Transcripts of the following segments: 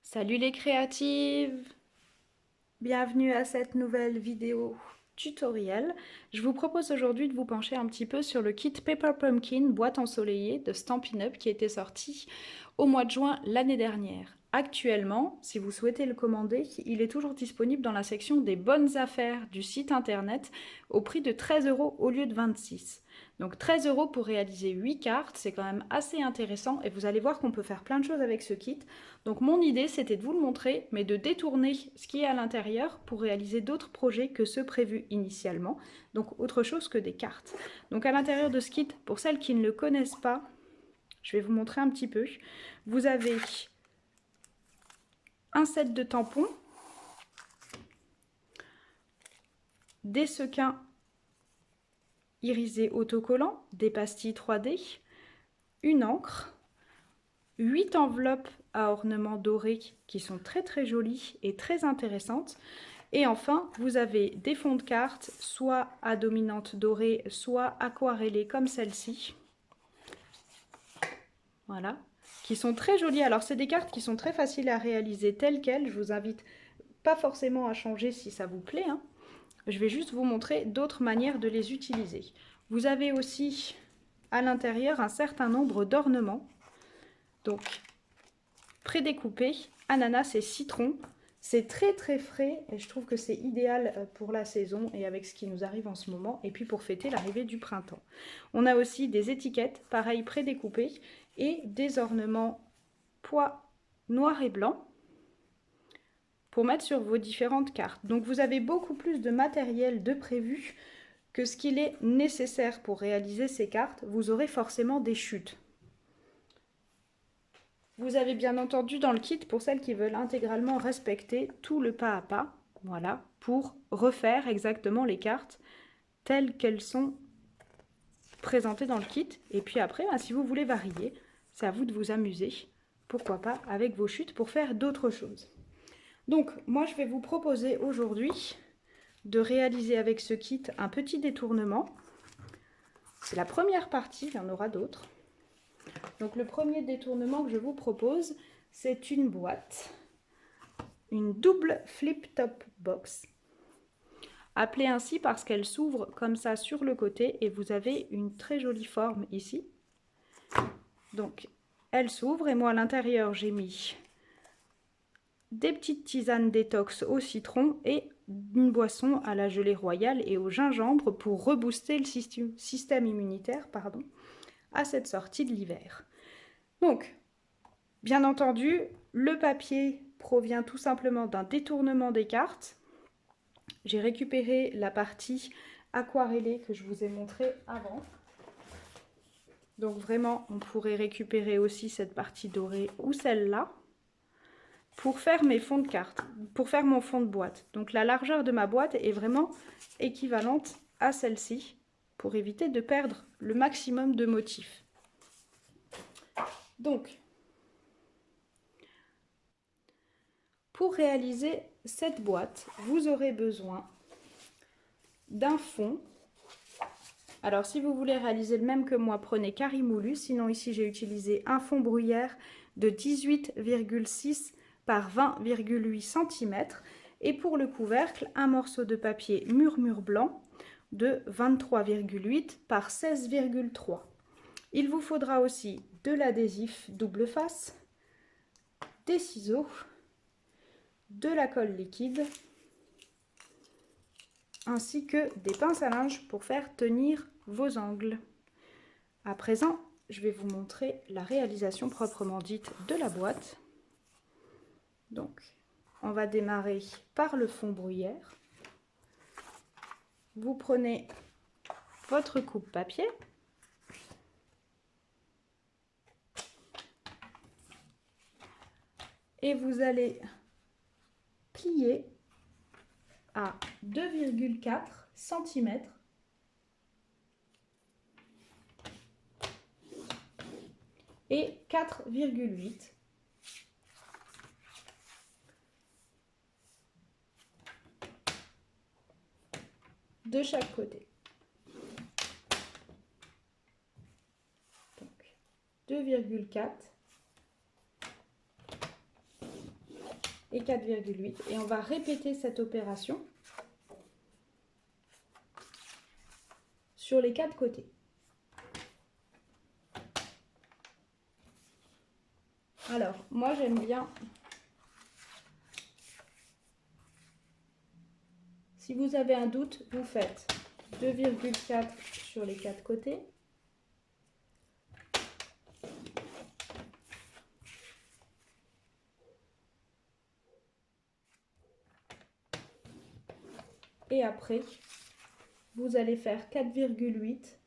Salut les créatives! Bienvenue à cette nouvelle vidéo tutoriel. Je vous propose aujourd'hui de vous pencher un petit peu sur le kit Paper Pumpkin boîte ensoleillée de Stampin' Up qui était sorti au mois de juin l'année dernière. Actuellement, si vous souhaitez le commander, il est toujours disponible dans la section des bonnes affaires du site internet au prix de 13 € au lieu de 26. Donc 13 € pour réaliser 8 cartes, c'est quand même assez intéressant et vous allez voir qu'on peut faire plein de choses avec ce kit. Donc mon idée c'était de vous le montrer, mais de détourner ce qui est à l'intérieur pour réaliser d'autres projets que ceux prévus initialement, donc autre chose que des cartes. Donc à l'intérieur de ce kit, pour celles qui ne le connaissent pas, je vais vous montrer un petit peu. Vous avez un set de tampons, des sequins irisés autocollants, des pastilles 3D, une encre, 8 enveloppes à ornements dorés qui sont très jolies et très intéressantes. Et enfin, vous avez des fonds de cartes, soit à dominante dorée, soit aquarellés comme celle-ci. Voilà, qui sont très jolies. Alors, c'est des cartes qui sont très faciles à réaliser telles quelles. Je vous invite pas forcément à changer si ça vous plaît, hein. Je vais juste vous montrer d'autres manières de les utiliser. Vous avez aussi à l'intérieur un certain nombre d'ornements. Donc, prédécoupés, ananas et citron. C'est très frais et je trouve que c'est idéal pour la saison et avec ce qui nous arrive en ce moment et puis pour fêter l'arrivée du printemps. On a aussi des étiquettes, pareil prédécoupées, et des ornements pois noir et blanc pour mettre sur vos différentes cartes. Donc vous avez beaucoup plus de matériel de prévu que ce qu'il est nécessaire pour réaliser ces cartes. Vous aurez forcément des chutes. Vous avez bien entendu dans le kit, pour celles qui veulent intégralement respecter tout le pas à pas, voilà, pour refaire exactement les cartes telles qu'elles sont présentées dans le kit. Et puis après, si vous voulez varier, c'est à vous de vous amuser, pourquoi pas, avec vos chutes pour faire d'autres choses. Donc, moi, je vais vous proposer aujourd'hui de réaliser avec ce kit un petit détournement. C'est la première partie, il y en aura d'autres. Donc le premier détournement que je vous propose, c'est une boîte, une double flip-top box, appelée ainsi parce qu'elle s'ouvre comme ça sur le côté et vous avez une très jolie forme ici. Donc elle s'ouvre et moi à l'intérieur j'ai mis des petites tisanes détox au citron et une boisson à la gelée royale et au gingembre pour rebooster le système immunitaire à cette sortie de l'hiver. Donc, bien entendu, le papier provient tout simplement d'un détournement des cartes. J'ai récupéré la partie aquarellée que je vous ai montrée avant. Donc vraiment, on pourrait récupérer aussi cette partie dorée ou celle-là pour faire mes fonds de cartes, pour faire mon fond de boîte. Donc la largeur de ma boîte est vraiment équivalente à celle-ci pour éviter de perdre le maximum de motifs. Donc, pour réaliser cette boîte, vous aurez besoin d'un fond. Alors si vous voulez réaliser le même que moi, prenez carré moulu. Sinon ici j'ai utilisé un fond bruyère de 18,6 par 20,8 cm. Et pour le couvercle, un morceau de papier murmure blanc de 23,8 par 16,3. Il vous faudra aussi de l'adhésif double face, des ciseaux, de la colle liquide, ainsi que des pinces à linge pour faire tenir vos angles. À présent, je vais vous montrer la réalisation proprement dite de la boîte. Donc, on va démarrer par le fond bruyère. Vous prenez votre coupe papier. Et vous allez plier à 2,4 cm et 4,8 de chaque côté. Donc 2,4 et 4,8. Et on va répéter cette opération sur les 4 côtés. Alors, moi j'aime bien, si vous avez un doute, vous faites 2,4 sur les 4 côtés. Et après, vous allez faire 4,8,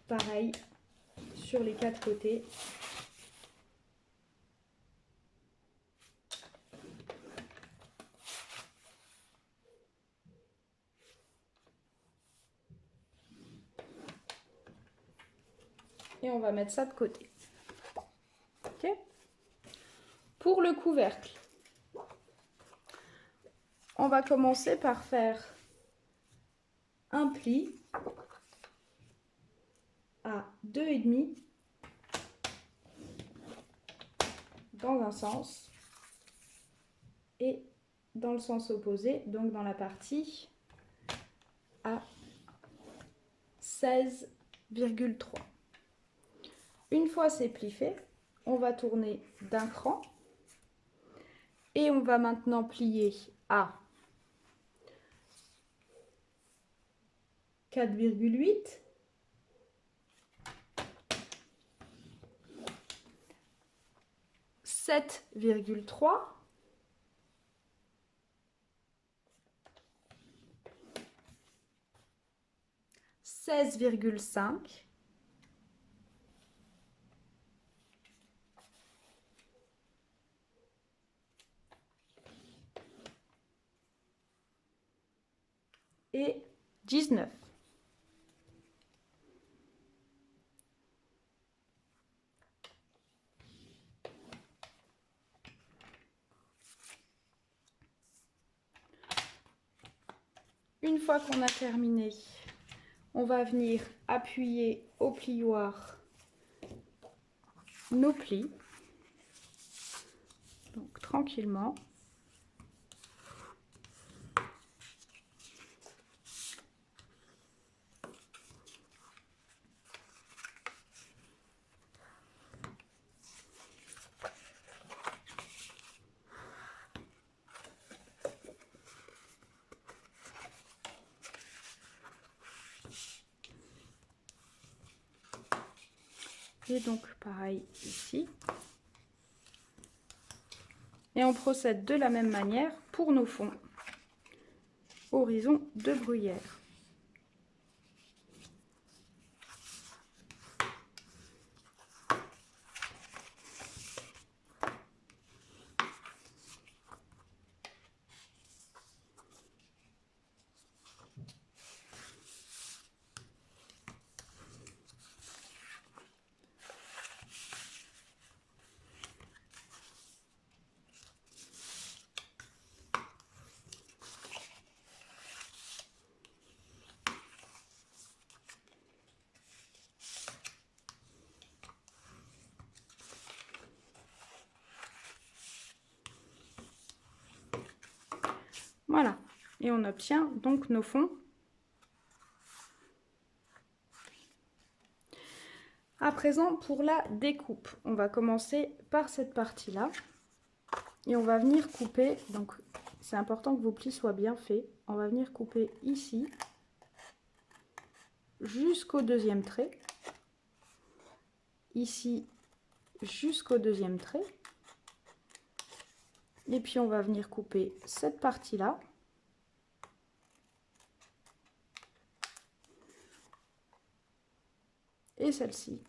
pareil, sur les 4 côtés. Et on va mettre ça de côté. Ok ? Pour le couvercle, on va commencer par faire un pli à 2,5 dans un sens et dans le sens opposé, donc dans la partie à 16,3. Une fois ces plis faits, on va tourner d'un cran et on va maintenant plier à 4,8, 7,3, 16,5, et 19. Une fois qu'on a terminé, on va venir appuyer au plioir nos plis, donc tranquillement. Et donc pareil ici. Et on procède de la même manière pour nos fonds horizon de bruyère. Voilà, et on obtient donc nos fonds. À présent, pour la découpe, on va commencer par cette partie-là. Et on va venir couper, donc c'est important que vos plis soient bien faits. On va venir couper ici, jusqu'au deuxième trait. Ici, jusqu'au deuxième trait. Et puis on va venir couper cette partie-là. Et celle-ci.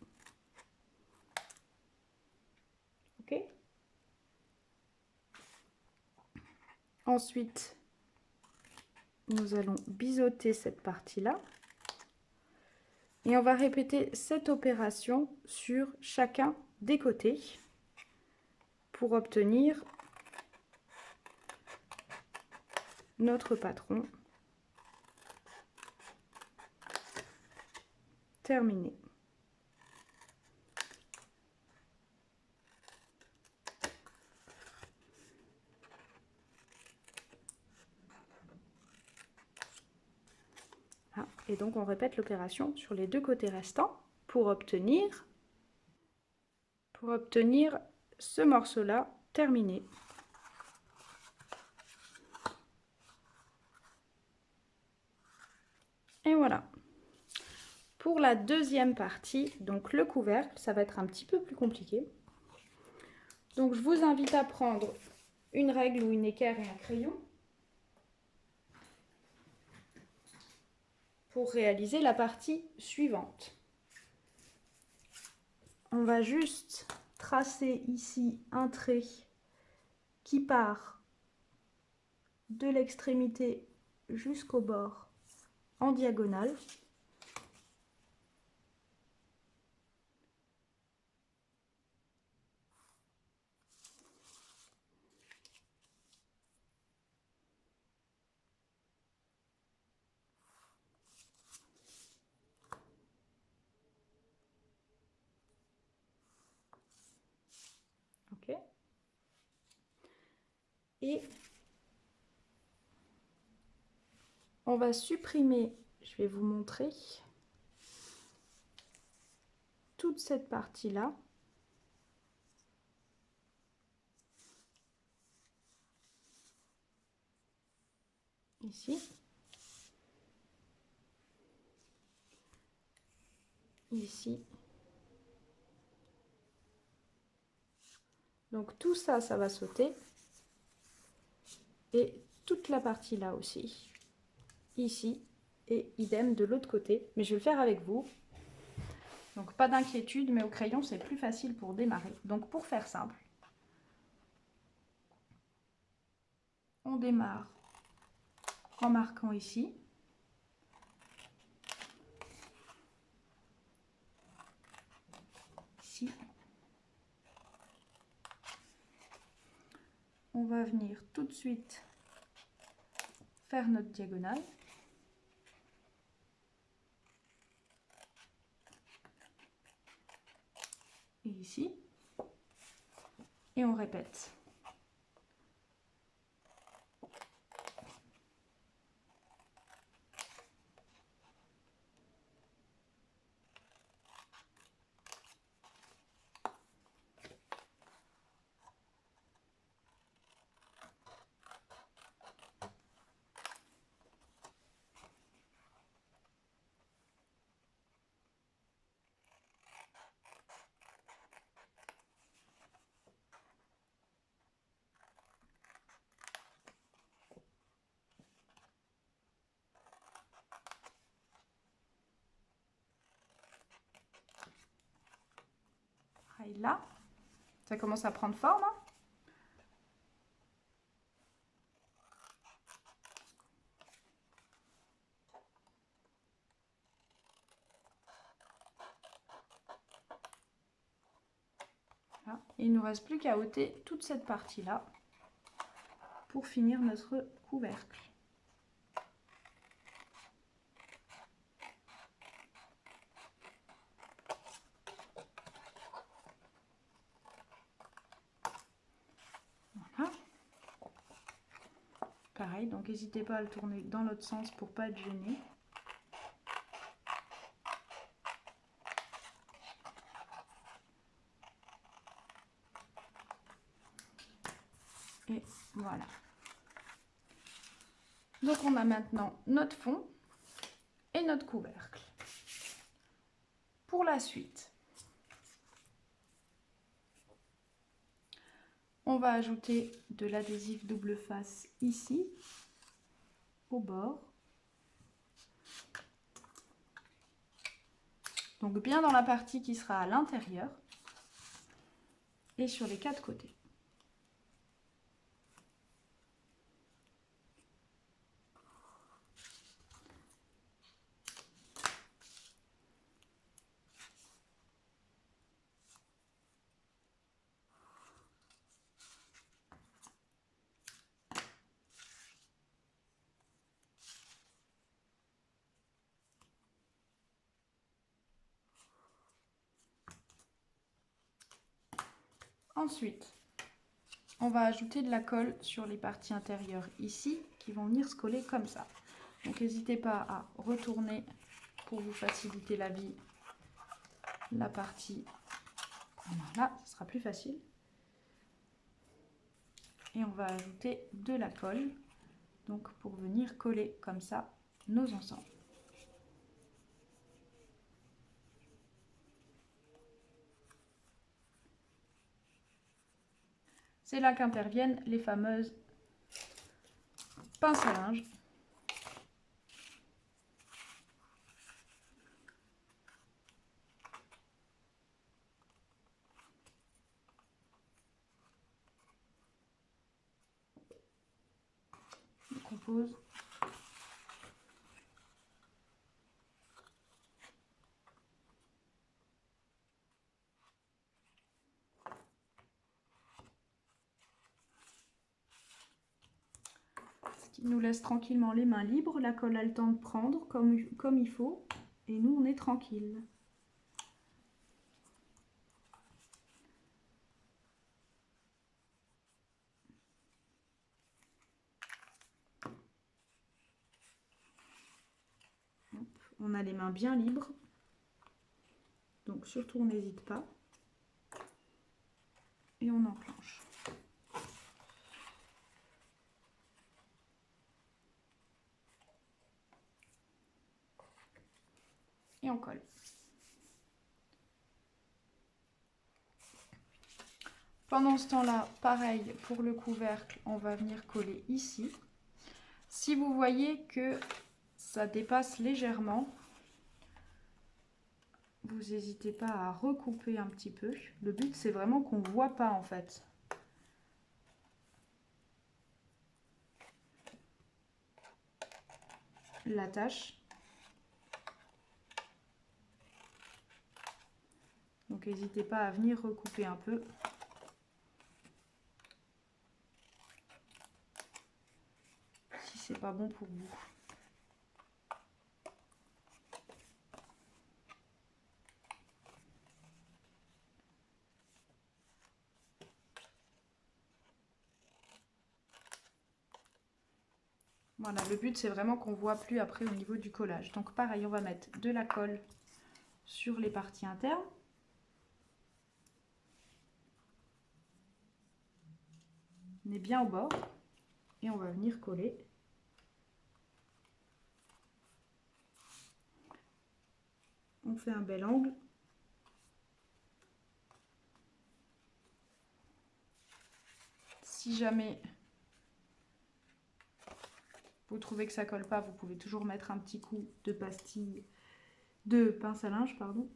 Ok ? Ensuite, nous allons biseauter cette partie-là. Et on va répéter cette opération sur chacun des côtés pour obtenir notre patron terminé. Et donc on répète l'opération sur les deux côtés restants pour obtenir ce morceau-là terminé. Et voilà. Pour la deuxième partie, donc le couvercle, ça va être un petit peu plus compliqué. Donc je vous invite à prendre une règle ou une équerre et un crayon pour réaliser la partie suivante. On va juste tracer ici un trait qui part de l'extrémité jusqu'au bord en diagonale. Ok. Et on va supprimer, je vais vous montrer, toute cette partie-là. Ici. Ici. Donc tout ça, ça va sauter. Et toute la partie là aussi. Ici. Et idem de l'autre côté. Mais je vais le faire avec vous. Donc pas d'inquiétude, mais au crayon, c'est plus facile pour démarrer. Donc pour faire simple, on démarre en marquant ici. Ici. On va venir tout de suite faire notre diagonale. Et ici. Et on répète. Et là, ça commence à prendre forme. Hein. Voilà. Il ne nous reste plus qu'à ôter toute cette partie-là pour finir notre couvercle. Voilà. Pareil, donc n'hésitez pas à le tourner dans l'autre sens pour ne pas être gêné. Et voilà. Donc on a maintenant notre fond et notre couvercle. Pour la suite, on va ajouter de l'adhésif double face ici, au bord. Donc bien dans la partie qui sera à l'intérieur et sur les quatre côtés. Ensuite, on va ajouter de la colle sur les parties intérieures ici, qui vont venir se coller comme ça. Donc n'hésitez pas à retourner pour vous faciliter la vie la partie. Voilà, ce sera plus facile. Et on va ajouter de la colle, donc pour venir coller comme ça nos ensembles. C'est là qu'interviennent les fameuses pinces à linge. On compose. Ce qui nous laisse tranquillement les mains libres. La colle a le temps de prendre comme il faut. Et nous, on est tranquille. On a les mains bien libres. Donc surtout, on n'hésite pas. Et on enclenche. Et on colle. Pendant ce temps-là, pareil pour le couvercle, on va venir coller ici. Si vous voyez que ça dépasse légèrement, vous n'hésitez pas à recouper un petit peu. Le but, c'est vraiment qu'on ne voit pas en fait. La tâche. Donc n'hésitez pas à venir recouper un peu. Si c'est pas bon pour vous. Voilà, le but c'est vraiment qu'on ne voit plus après au niveau du collage. Donc pareil, on va mettre de la colle sur les parties internes. On est bien au bord et on va venir coller. On fait un bel angle. Si jamais vous trouvez que ça colle pas, vous pouvez toujours mettre un petit coup de pastille, de pince à linge, pardon.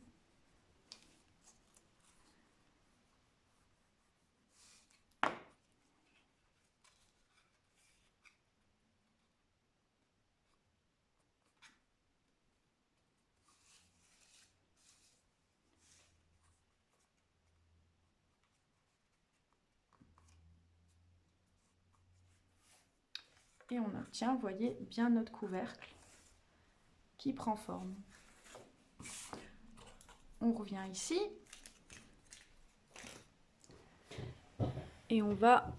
Et on obtient, vous voyez, bien notre couvercle qui prend forme. On revient ici. Et on va...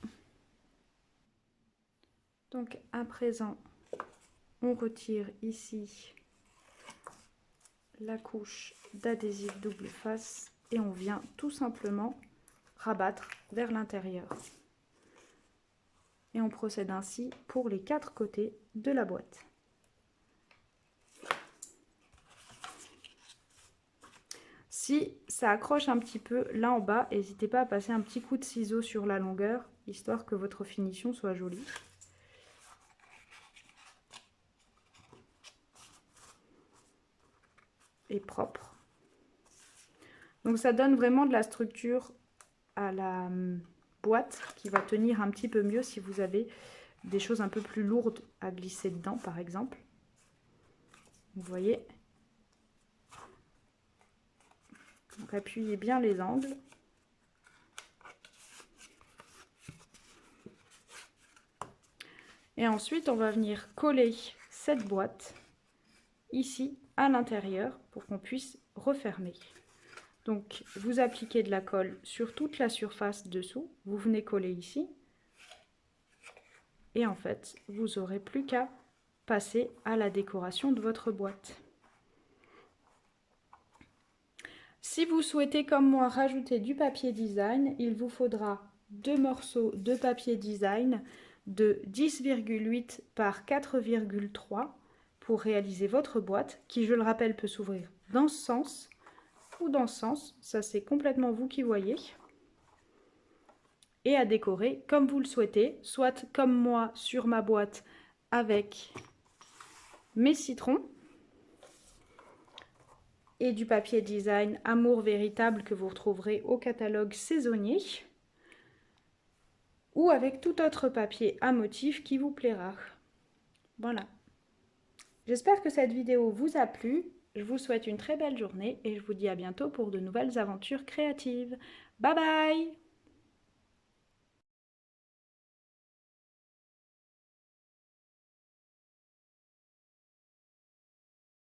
Donc à présent, on retire ici la couche d'adhésif double face et on vient tout simplement rabattre vers l'intérieur. Et on procède ainsi pour les 4 côtés de la boîte. Si ça accroche un petit peu là en bas, n'hésitez pas à passer un petit coup de ciseau sur la longueur, histoire que votre finition soit jolie. Et propre. Donc ça donne vraiment de la structure à la boîte qui va tenir un petit peu mieux si vous avez des choses un peu plus lourdes à glisser dedans par exemple. Vous voyez. Donc appuyez bien les angles. Et ensuite on va venir coller cette boîte ici à l'intérieur pour qu'on puisse refermer. Donc vous appliquez de la colle sur toute la surface dessous, vous venez coller ici et en fait vous n'aurez plus qu'à passer à la décoration de votre boîte. Si vous souhaitez comme moi rajouter du papier design, il vous faudra 2 morceaux de papier design de 10,8 par 4,3 pour réaliser votre boîte qui, je le rappelle, peut s'ouvrir dans ce sens ou dans ce sens. Ça, c'est complètement vous qui voyez. Et à décorer comme vous le souhaitez, soit comme moi sur ma boîte avec mes citrons et du papier design Amour Véritable que vous retrouverez au catalogue saisonnier, ou avec tout autre papier à motif qui vous plaira. Voilà. J'espère que cette vidéo vous a plu. Je vous souhaite une très belle journée et je vous dis à bientôt pour de nouvelles aventures créatives. Bye bye!